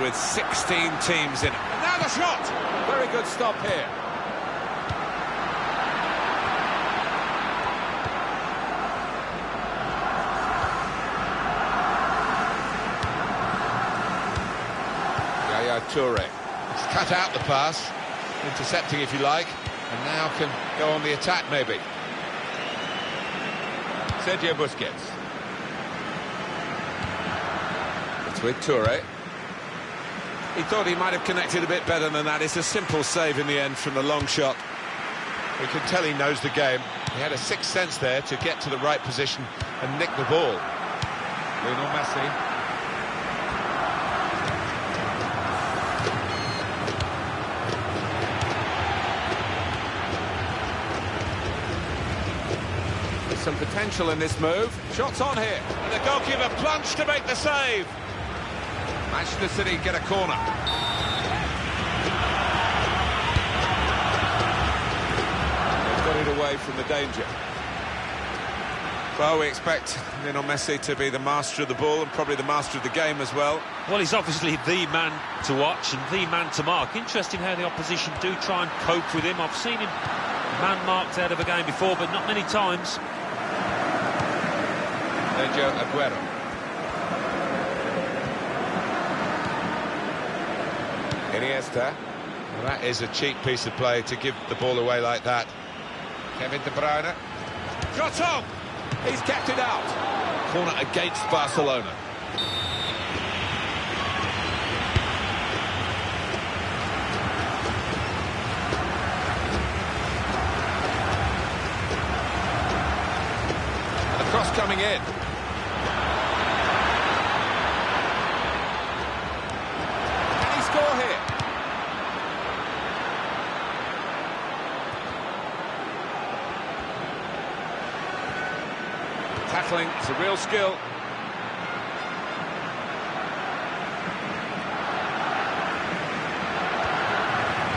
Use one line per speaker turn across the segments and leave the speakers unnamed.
with 16 teams in it. Now the shot! Very good stop here. Toure. It's cut out the pass, intercepting if you like, and now can go on the attack maybe. Sergio Busquets. It's with Toure. He thought he might have connected a bit better than that. It's a simple save in the end from the long shot. We can tell he knows the game. He had a sixth sense there to get to the right position and nick the ball. Lionel Messi. Some potential in this move. Shots on here. And the goalkeeper plunged to make the save. Manchester City get a corner. They've got it away from the danger. Well, we expect Lionel Messi to be the master of the ball and probably the master of the game as well.
Well, he's obviously the man to watch and the man to mark. Interesting how the opposition do try and cope with him. I've seen him man-marked out of a game before, but not many times.
Sergio Aguero. Iniesta. Well, that is a cheap piece of play to give the ball away like that. Kevin De Bruyne. Shot on! He's kept it out. Corner against Barcelona. And the cross coming in. Tackling, it's a real skill.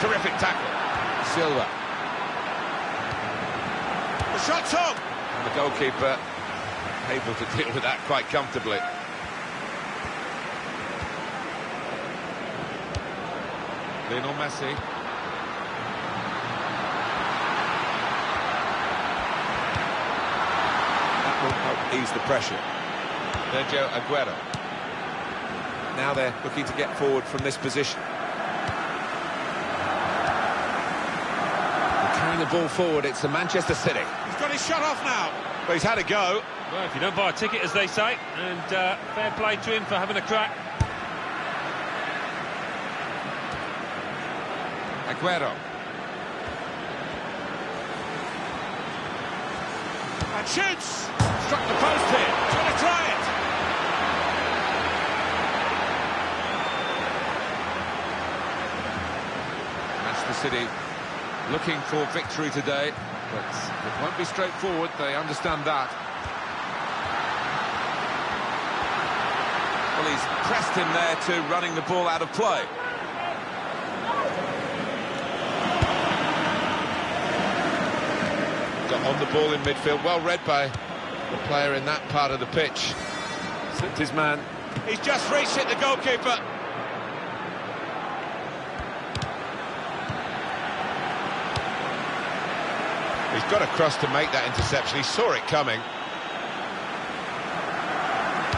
Terrific tackle. Silva. The shot's on! And the goalkeeper able to deal with that quite comfortably. Lionel Messi. Will help ease the pressure. Sergio Aguero. Now they're looking to get forward from this position. They're carrying the ball forward, it's the Manchester City. He's got his shot off now. Well, he's had a go.
Well, if you don't buy a ticket, as they say, and fair play to him for having a crack.
Aguero. And shoots! Struck the post here. He's going to try it. Manchester City looking for victory today, but it won't be straightforward. They understand that. Well, he's pressed him there to running the ball out of play. Got on the ball in midfield, well read by the player in that part of the pitch. Slipped his man. He's just reached it, the goalkeeper. He's got across to make that interception. He saw it coming.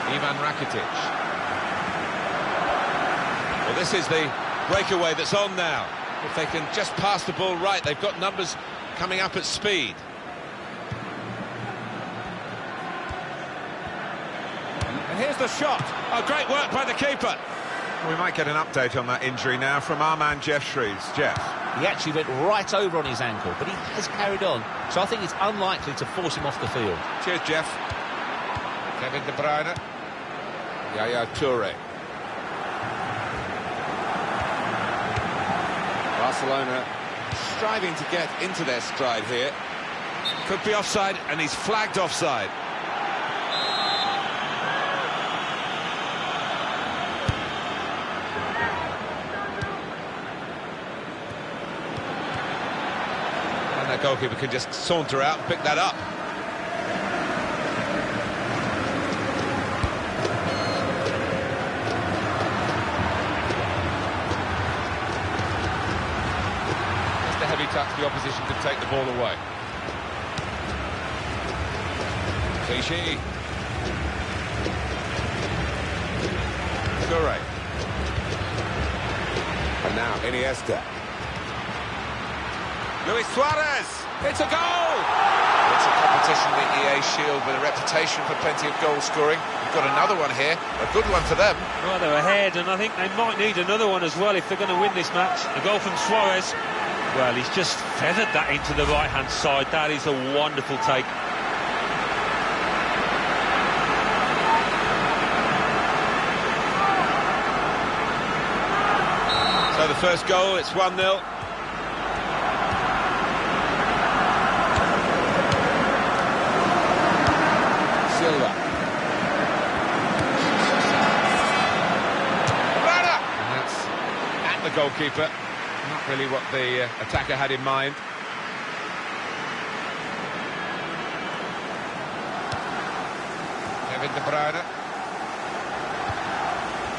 Ivan Rakitic. Well, this is the breakaway that's on now. If they can just pass the ball right, they've got numbers coming up at speed. Here's the shot. Oh, great work by the keeper. We might get an update on that injury now from our man Jeff Shreves. Jeff.
He actually went right over on his ankle, but he has carried on, so I think it's unlikely to force him off the field.
Cheers, Jeff. Kevin De Bruyne. Yaya Toure. Barcelona striving to get into their stride here. Could be offside, and he's flagged offside. That goalkeeper can just saunter out and pick that up. touch, the opposition could take the ball away. Clichy. Toure. And now Iniesta. Luis Suarez. It's a goal!
It's a competition, the EA Shield, with a reputation for plenty of goal scoring. We've got another one here, a good one for them.
Well, they're ahead, and I think they might need another one as well if they're going to win this match. A goal from Suarez. Well, he's just feathered that into the right-hand side. That is a wonderful take.
So the first goal, it's 1-0. Silva. And that's at the goalkeeper. Not really what the attacker had in mind. Kevin De Bruyne.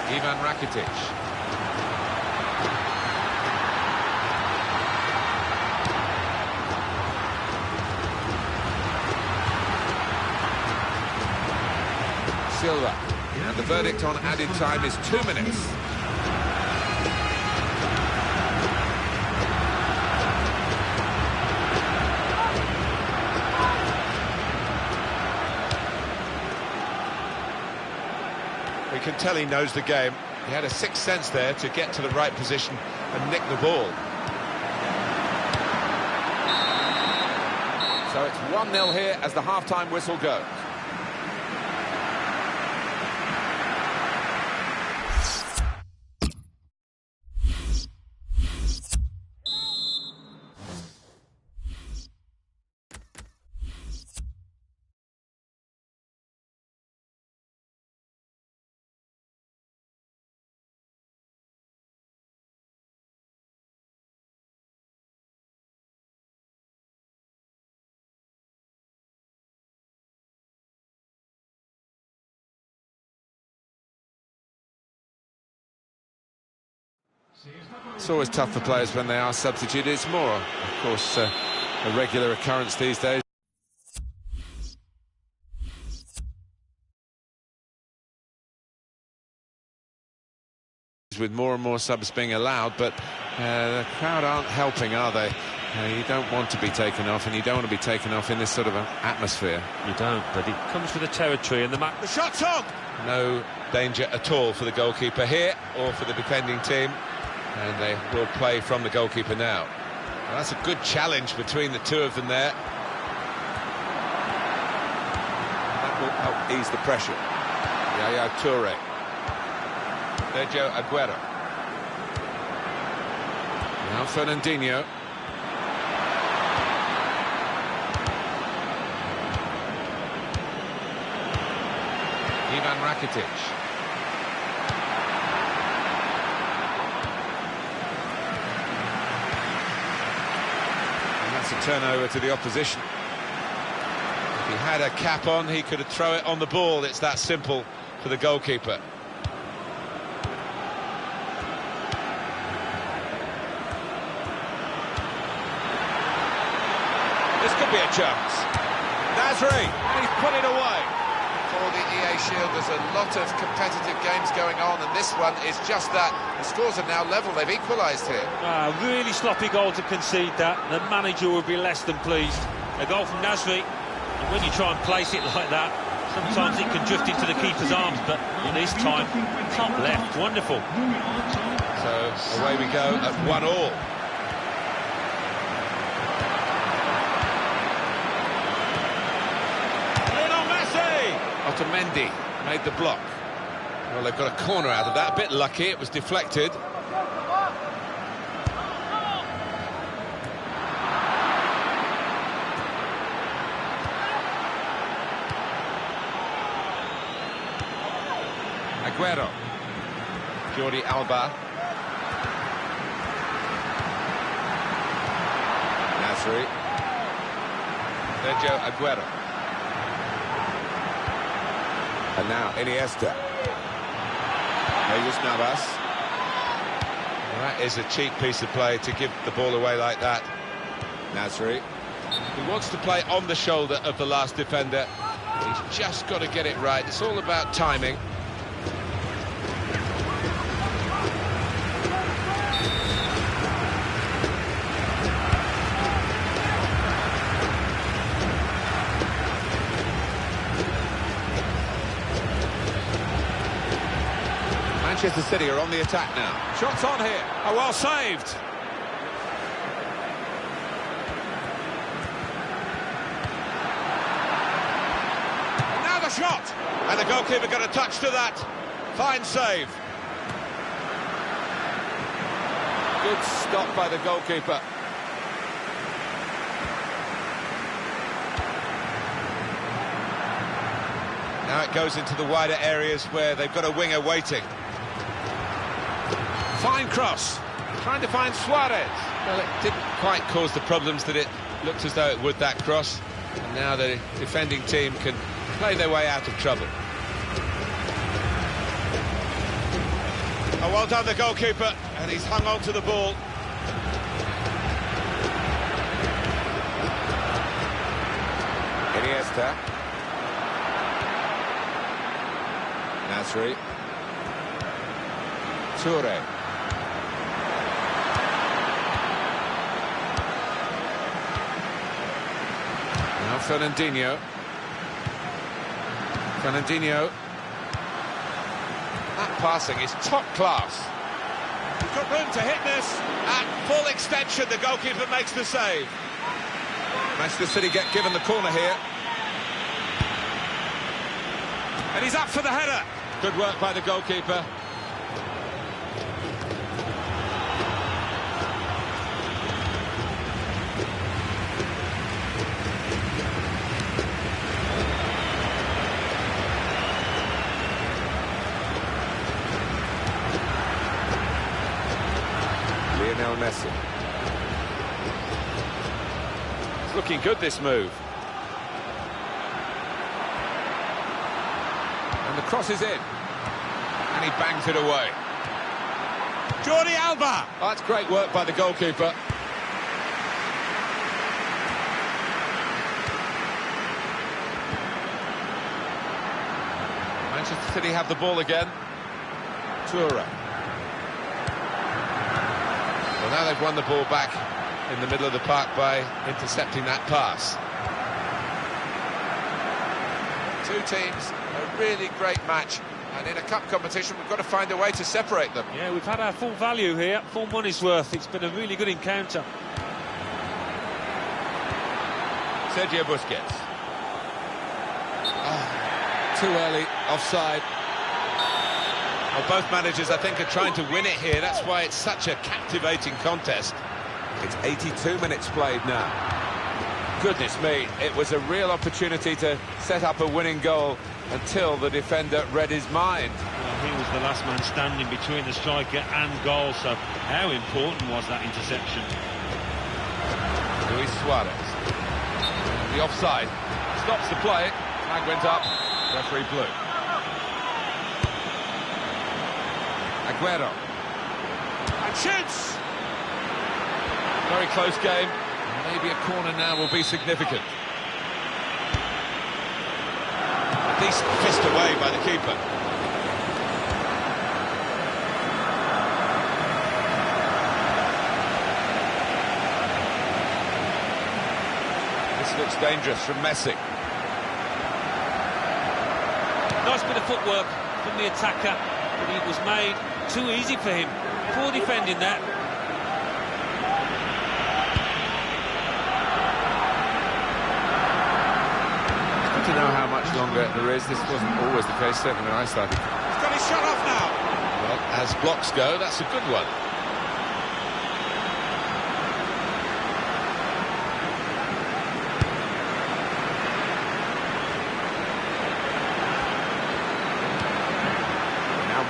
Ivan Rakitic. Silva. And the verdict on added time is 2 minutes. We can tell he knows the game. He had a sixth sense there to get to the right position and nick the ball. So it's 1-0 here as the half-time whistle goes. It's always tough for players when they are substituted. It's more, of course, a regular occurrence these days. With more and more subs being allowed, but the crowd aren't helping, are they? You don't want to be taken off, and you don't want to be taken off in this sort of an atmosphere.
You don't, but it comes with the territory and the match.
The shot's on! No danger at all for the goalkeeper here, or for the defending team. And they will play from the goalkeeper now. Well, that's a good challenge between the two of them there. That will help ease the pressure. Yaya Toure. Sergio Aguero. Now Fernandinho. Ivan Rakitic. A turnover to the opposition. If he had a cap on, he could throw it on the ball. It's that simple for the goalkeeper. This could be a chance. Nasri, and he's put it away.
For the EA Shield, there's a lot of competitive games going on, and this one is just that. The scores are now level, they've equalised here.
Really sloppy goal to concede that. The manager would be less than pleased. A goal from Nasri, and when you try and place it like that, sometimes it can drift into the keeper's arms, but this time, top left, wonderful.
So away we go at 1-1. Otamendi made the block. Well, they've got a corner out of that. A bit lucky, it was deflected. Aguero. Jordi Alba. Nasri. Sergio Aguero. And now Iniesta. Jesus Navas. Well, that is a cheap piece of play to give the ball away like that. Nasri. He wants to play on the shoulder of the last defender. He's just got to get it right. It's all about timing. Manchester City are on the attack now. Shots on here. Oh, well saved. Now the shot. And the goalkeeper got a touch to that. Fine save. Good stop by the goalkeeper. Now it goes into the wider areas where they've got a winger waiting. Fine cross, trying to find Suarez. Well, it didn't quite cause the problems that it looked as though it would, that cross. And now the defending team can play their way out of trouble. Oh, well done, the goalkeeper, and he's hung on to the ball. Iniesta. Nasri. Toure. Now Fernandinho. That passing is top class. He's got room to hit this. At full extension, the goalkeeper makes the save. Manchester City get given the corner here. And he's up for the header. Good work by the goalkeeper. Lionel Messi. It's looking good, this move. And the cross is in. And he bangs it away. Jordi Alba! Oh, that's great work by the goalkeeper. Manchester City have the ball again. Toure. Well, now they've won the ball back in the middle of the park by intercepting that pass. Two teams, a really great match, and in a cup competition we've got to find a way to separate them.
Yeah, we've had our full value here, full money's worth. It's been a really good encounter.
Sergio Busquets. Too early, offside. Well, both managers, I think, are trying to win it here. That's why it's such a captivating contest. It's 82 minutes played now. Goodness me, it was a real opportunity to set up a winning goal until the defender read his mind.
Well, he was the last man standing between the striker and goal, so how important was that interception?
Luis Suarez. The offside. Stops the play. Flag went up. Referee blew. Aguero. And shoots! Very close game. Maybe a corner now will be significant. A decent fist away by the keeper. This looks dangerous from Messi.
Nice bit of footwork from the attacker, but it was made too easy for him. Poor defending that.
It's good to know how much longer there is. This wasn't always the case, certainly when I started. He's got his shot off now. Well, as blocks go, that's a good one.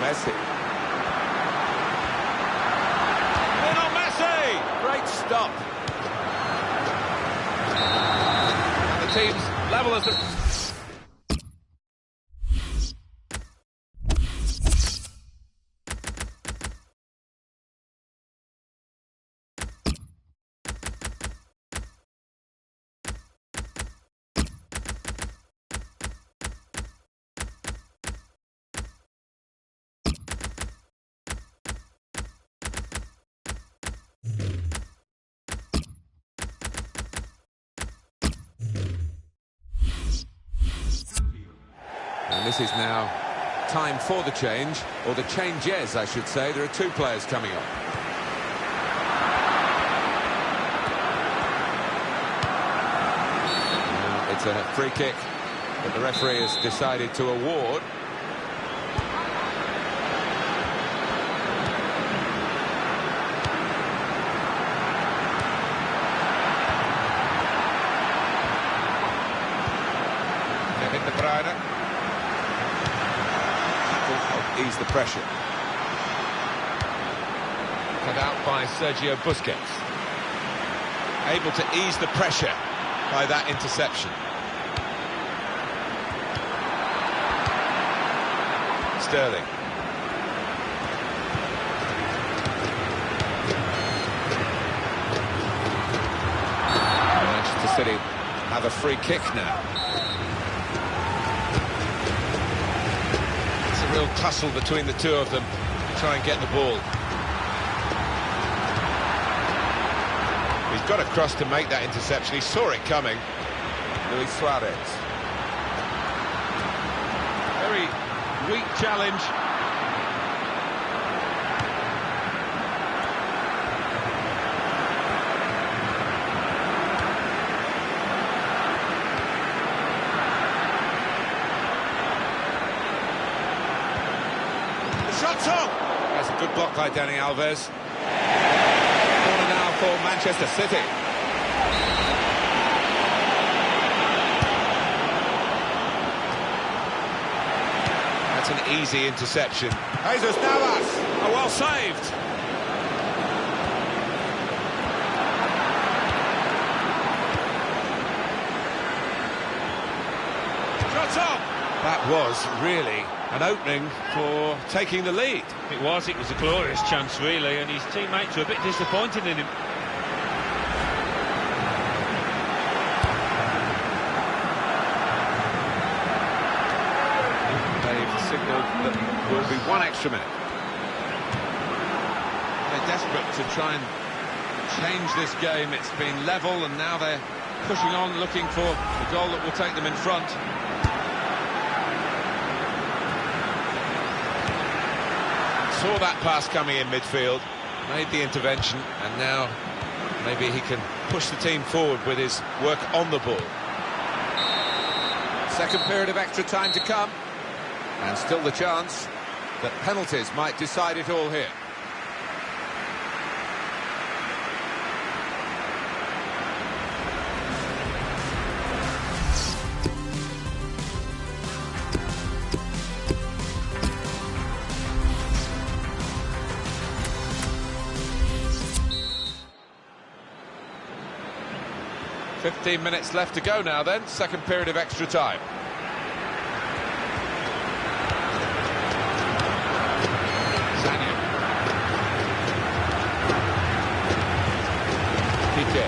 Messi. Lionel Messi! Great stop. And the team's level as the... And this is now time for the change, or the changes, I should say. There are two players coming on. Now it's a free kick that the referee has decided to award. Ease the pressure. Cut out by Sergio Busquets. Able to ease the pressure by that interception. Sterling. Manchester City have a free kick now. Real tussle between the two of them to try and get the ball. He's got across to make that interception. He saw it coming. Luis Suarez. Very weak challenge. Shots on! That's a good block by Dani Alves. Corner now for Manchester City. That's an easy interception. Jesus Navas! Oh, well saved. Shots on! That was really an opening for taking the lead.
It was a glorious chance, really, and his teammates were a bit disappointed in him.
They've signalled that there will be one extra minute. They're desperate to try and change this game. It's been level, and now they're pushing on, looking for the goal that will take them in front. Saw that pass coming in midfield, made the intervention, and now maybe he can push the team forward with his work on the ball. Second period of extra time to come, and still the chance that penalties might decide it all here. "15 minutes left to go now then, second period of extra time. Zanian. Piqué.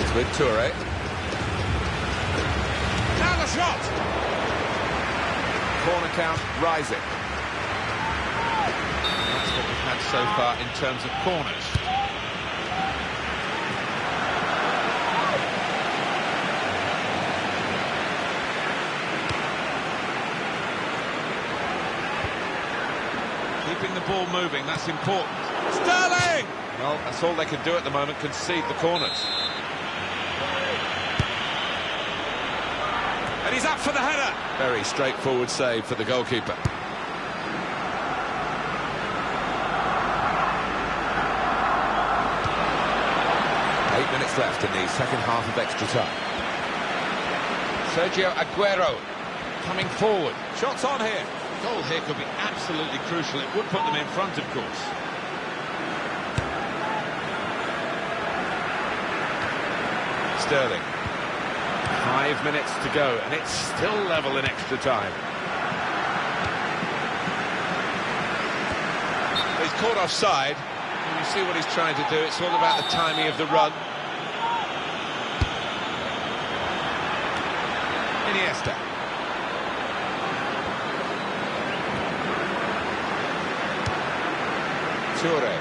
It's with Toure. Now the shot! Corner count rising. That's what we've had so far in terms of corners. Keeping the ball moving, that's important. Sterling! Well, that's all they can do at the moment, concede the corners. And he's up for the header. Very straightforward save for the goalkeeper. 8 minutes left in the second half of extra time. Sergio Aguero coming forward. Shots on here. Goal here could be absolutely crucial. It would put them in front, of course. Sterling. 5 minutes to go, and it's still level in extra time. He's caught offside. You see what he's trying to do. It's all about the timing of the run. Iniesta. Toure.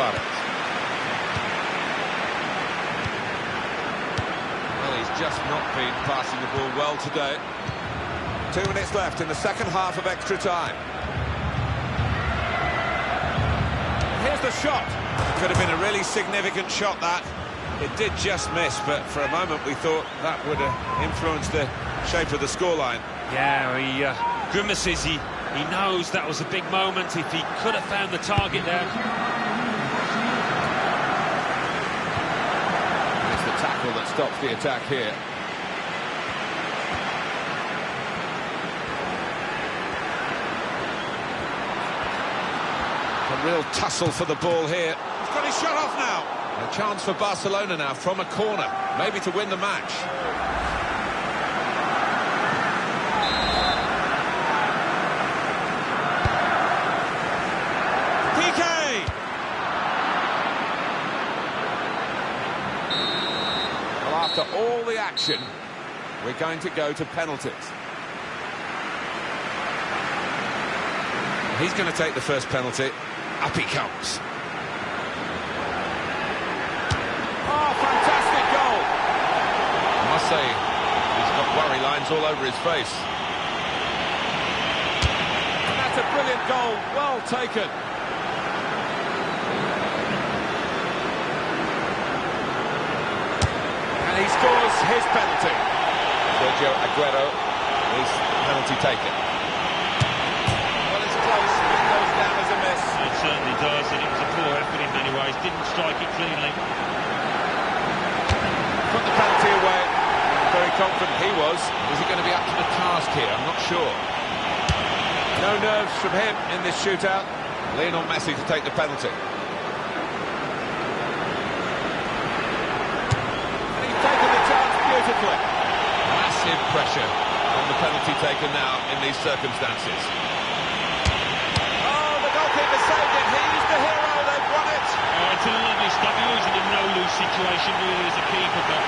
Erolind-Miftaris. Well, he's just not been passing the ball well today. 2 minutes left in the second half of extra time. Here's the shot. Could have been a really significant shot, that. It did just miss, but for a moment we thought that would have influenced the shape of the scoreline.
Yeah, he grimaces. He knows that was a big moment. If he could have found the target there.
It's the tackle that stops the attack here. A real tussle for the ball here. He's got his shot off now. A chance for Barcelona now from a corner, maybe to win the match. PK! Well, after all the action, we're going to go to penalties. He's going to take the first penalty. Up he comes. Oh, fantastic goal! I must say, he's got worry lines all over his face. And that's a brilliant goal, well taken. And he scores his penalty. Sergio Aguero, his penalty taken. Well, it's close, it goes down as a miss.
It certainly does, and it was a poor effort in many ways. Didn't strike it cleanly.
Put the penalty away. Very confident he was. Is he going to be up to the task here? I'm not sure. No nerves from him in this shootout. Lionel Messi to take the penalty. And he's taken the chance beautifully. Massive pressure on the penalty taken now in these circumstances. Oh, the goalkeeper saved it. He's the hero. They've won it.
It's a lovely stop. He was in a no-lose situation really as a keeper, but